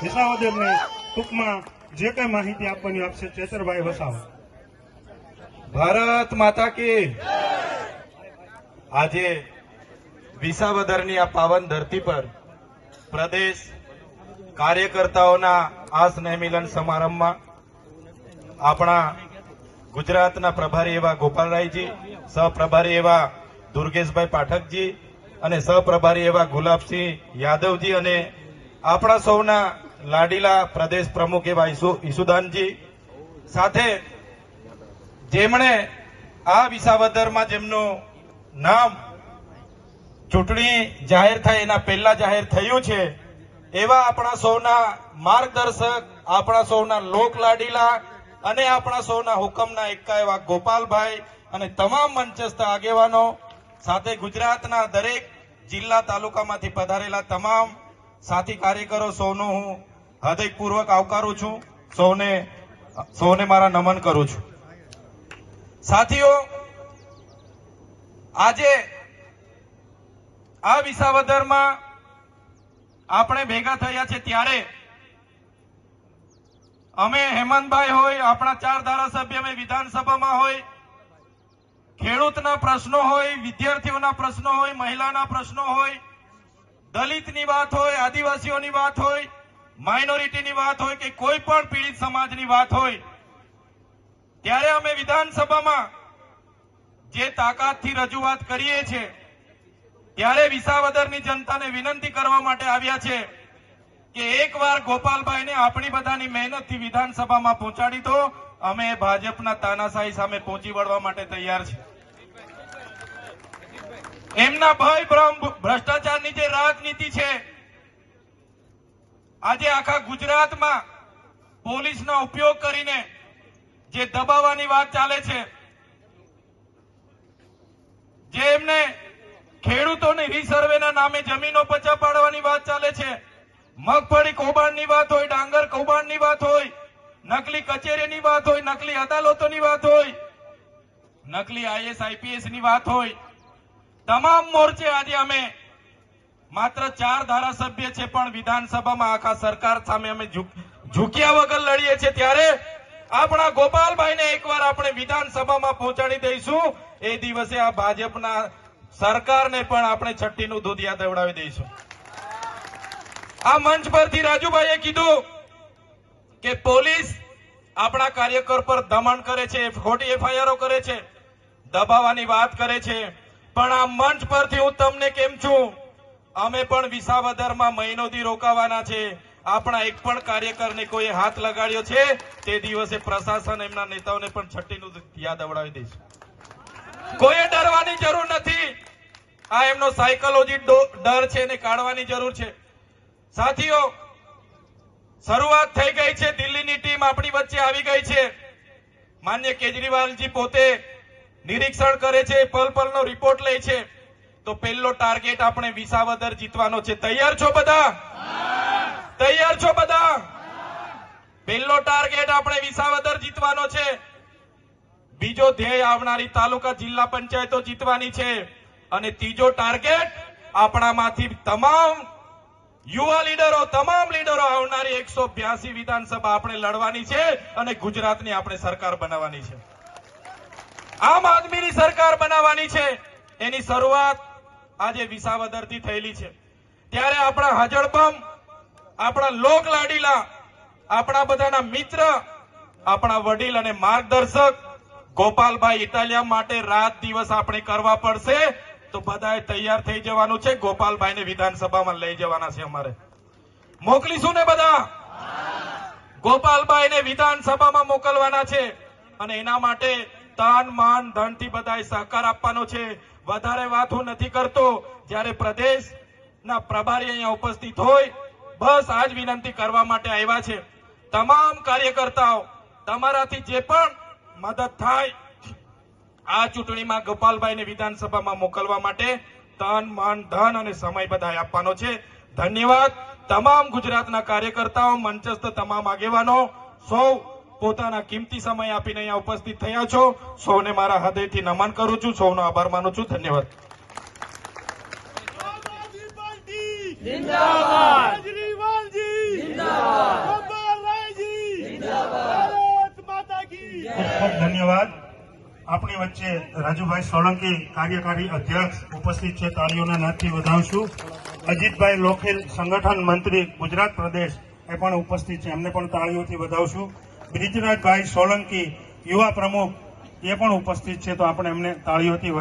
વિસાવદરને ટૂંકમાં જે કઈ માહિતી આપવાની આપશે ચેતરભાઈ વસાવા. ભારત માતા કી. આજે વિસાવદરની આ પાવન ધરતી પર પ્રદેશ કાર્યકર્તાઓના આ સ્નેહ મિલન સમારંભમાં આપણા ગુજરાતના પ્રભારી એવા ગોપાલરાયજી, સહપ્રભારી એવા દુર્ગેશભાઈ પાઠકજી અને સહપ્રભારી એવા ગુલાબસિંહ યાદવજી અને આપણા સૌના લાડીલા પ્રદેશ પ્રમુખ એવા ઈસુદાનજી સાથે જેમણે આ વિસાવદરમાં જેમનું નામ ચૂંટણી જાહેર થાય એના પહેલા જાહેર થયું છે એવા આપણા સૌના માર્ગદર્શક, આપણા સૌના લોક લાડીલા અને આપણા સૌના હુકમના એકા એવા ગોપાલભાઈ અને તમામ મંચસ્થ આગેવાનો સાથે ગુજરાતના દરેક જિલ્લા તાલુકામાંથી પધારેલા તમામ સાથી કાર્યકરો સૌનું હું હૃદયપૂર્વક આવકારું છું. સૌને મારા નમન કરું છું. સાથીઓ, આજે આ વિસાવદરમાં આપણે ભેગા થયા છે ત્યારે અમે હેમંતભાઈ હોય, આપણા 4 ધારાસભ્ય અમે વિધાનસભામાં હોય, ખેડૂતના પ્રશ્નો હોય, વિદ્યાર્થીઓના પ્રશ્નો હોય, મહિલાના પ્રશ્નો હોય, દલિતની વાત હોય, આદિવાસીઓની વાત હોય, માઇનોરિટીની વાત હોય કે કોઈ પણ પીડિત સમાજની વાત હોય, ત્યારે અમે વિધાનસભામાં જે તાકાતથી રજૂઆત કરીએ છીએ ત્યારે વિસાવદરની જનતાને વિનંતી કરવા માટે આવ્યા છે કે એકવાર ગોપાલભાઈને આપણી બધાની મહેનતથી વિધાનસભામાં પહોંચાડી દો. અમે ભાજપના તાનાશાહી સામે પહોંચી વળવા માટે તૈયાર છે. એમના ભય ભ્રમ ભ્રષ્ટાચારની જે રાજનીતિ છે, આજે આખા ગુજરાતમાં પોલીસનો ઉપયોગ કરીને જે દબાવવાની વાત ચાલે છે, જે એમને ખેડૂતોને રીસર્વેના નામે જમીનો પચા પાડવાની વાત ચાલે છે, મગફળી કૌભાંડની વાત હોય, ડાંગર કૌભાંડની વાત હોય, નકલી કચેરીની વાત હોય, નકલી અદાલતોની વાત હોય, નકલી આઈએસ આઈપીએસ ની વાત હોય, તમામ મોરચે આજે અમે માત્ર 4 ધારાસભ્ય છે પણ વિધાનસભામાં આખા સરકાર સામે અમે ઝૂક્યા વગર લડીએ છીએ. ત્યારે આપણા ગોપાલભાઈને એકવાર આપણે વિધાનસભામાં પહોંચાડી દઈશું. એ દિવસે આ ભાજપના સરકારને પણ આપણે છઠ્ઠીનું દૂધ યાદ દેવડાવી દઈશું. આ મંચ પરથી રાજુભાઈએ કીધું કે પોલીસ આપણા કાર્યકર પર દમન કરે છે, ખોટી એફઆઈઆરો કરે છે, દબાવવાની વાત કરે છે, પણ આ મંચ પરથી હું તમને કેમ છું, અમે પણ વિસાવદરમાં મહિનોથી રોકાવાના છે. આપણા એક પણ કાર્યકરને કોઈ હાથ લગાડ્યો છે તે દિવસે પ્રશાસન એમના નેતાઓને પણ છઠ્ઠીનું યાદ અવડાવી દઈશું. કોઈએ ડરવાની જરૂર નથી. આ એમનો સાયકોલોજી ડર છે એને કાઢવાની જરૂર છે. સાથીઓ, શરૂઆત થઈ ગઈ છે. દિલ્હીની ટીમ આપણી વચ્ચે આવી ગઈ છે. માન્ય કેજરીવાલજી પોતે નિરીક્ષણ કરે છે, પલ પલનો રિપોર્ટ લે છે. તો પહેલો ટાર્ગેટ આપણે વિસાવદર જીતવાનો છે. તૈયાર છો બધા? તૈયાર છો બધા? પહેલો ટાર્ગેટ આપણે વિસાવદર જીતવાનો છે. બીજો ધ્યેય આવનારી તાલુકા જિલ્લા પંચાયતો જીતવાની છે. અને ત્રીજો ટાર્ગેટ આપણામાંથી તમામ યુવા લીડરો, તમામ લીડરો આવનારી 182 વિધાનસભા આપણે લડવાની છે અને ગુજરાતની આપણે સરકાર બનાવવાની છે. આમ આદમીની સરકાર બનાવવાની છે. એની શરૂઆત આજે વિસાવદરથી થયેલી છે. ત્યારે આપણા હાજળબમ, આપણા લોક લાડીલા, આપણા બધાના મિત્ર, આપણા વડીલ અને માર્ગદર્શક ગોપાલભાઈ ઇટાલિયા માટે રાત દિવસ આપણે કરવા પડશે. તો બધાએ તૈયાર થઈ જવાનું છે. ગોપાલભાઈને વિધાનસભામાં લઈ જવાના છે. અમારે મોકલીશું ને બધા? ગોપાલભાઈને વિધાનસભામાં મોકલવાના છે અને એના માટે તન મન ધનથી બધાએ સહકાર આપવાનો છે. વધારે વાત હું નથી કરતો. જ્યારે પ્રદેશના પ્રભારી અહીંયા ઉપસ્થિત હોય, બસ આજ વિનંતી કરવા માટે આવ્યા છે. તમામ કાર્યકર્તાઓ, તમારાથી જે પણ મદદ થાય આ ચૂંટણીમાં ગોપાલભાઈને વિધાનસભામાં મોકલવા માટે તન મન ધન અને સમય બધાએ આપવાનો છે. ધન્યવાદ. તમામ ગુજરાતના કાર્યકર્તાઓ, મંચસ્થ તમામ આગેવાનો, સૌ પોતાના કિંમતી સમય આપીને અહીંયા ઉપસ્થિત થયા છો. સૌને મારા હૃદયથી નમન કરું છું. સૌનો આભાર માનું છું. ધન્યવાદ. जिंदाबाद केजरीवाल जी जिंदाबाद। ધન્યવાદ. આપણી વચ્ચે રાજુભાઈ સોલંકી કાર્યકારી અધ્યક્ષ ઉપસ્થિત છે. તાળીઓના નાદથી વધાવશું. અજીતભાઈ લોખીલ સંગઠન મંત્રી ગુજરાત પ્રદેશ એ પણ ઉપસ્થિત છે. એમને પણ તાળીઓથી વધાવશું. બ્રિજરાજભાઈ સોલંકી યુવા પ્રમુખ એ પણ ઉપસ્થિત છે. તો આપણે એમને તાળીઓથી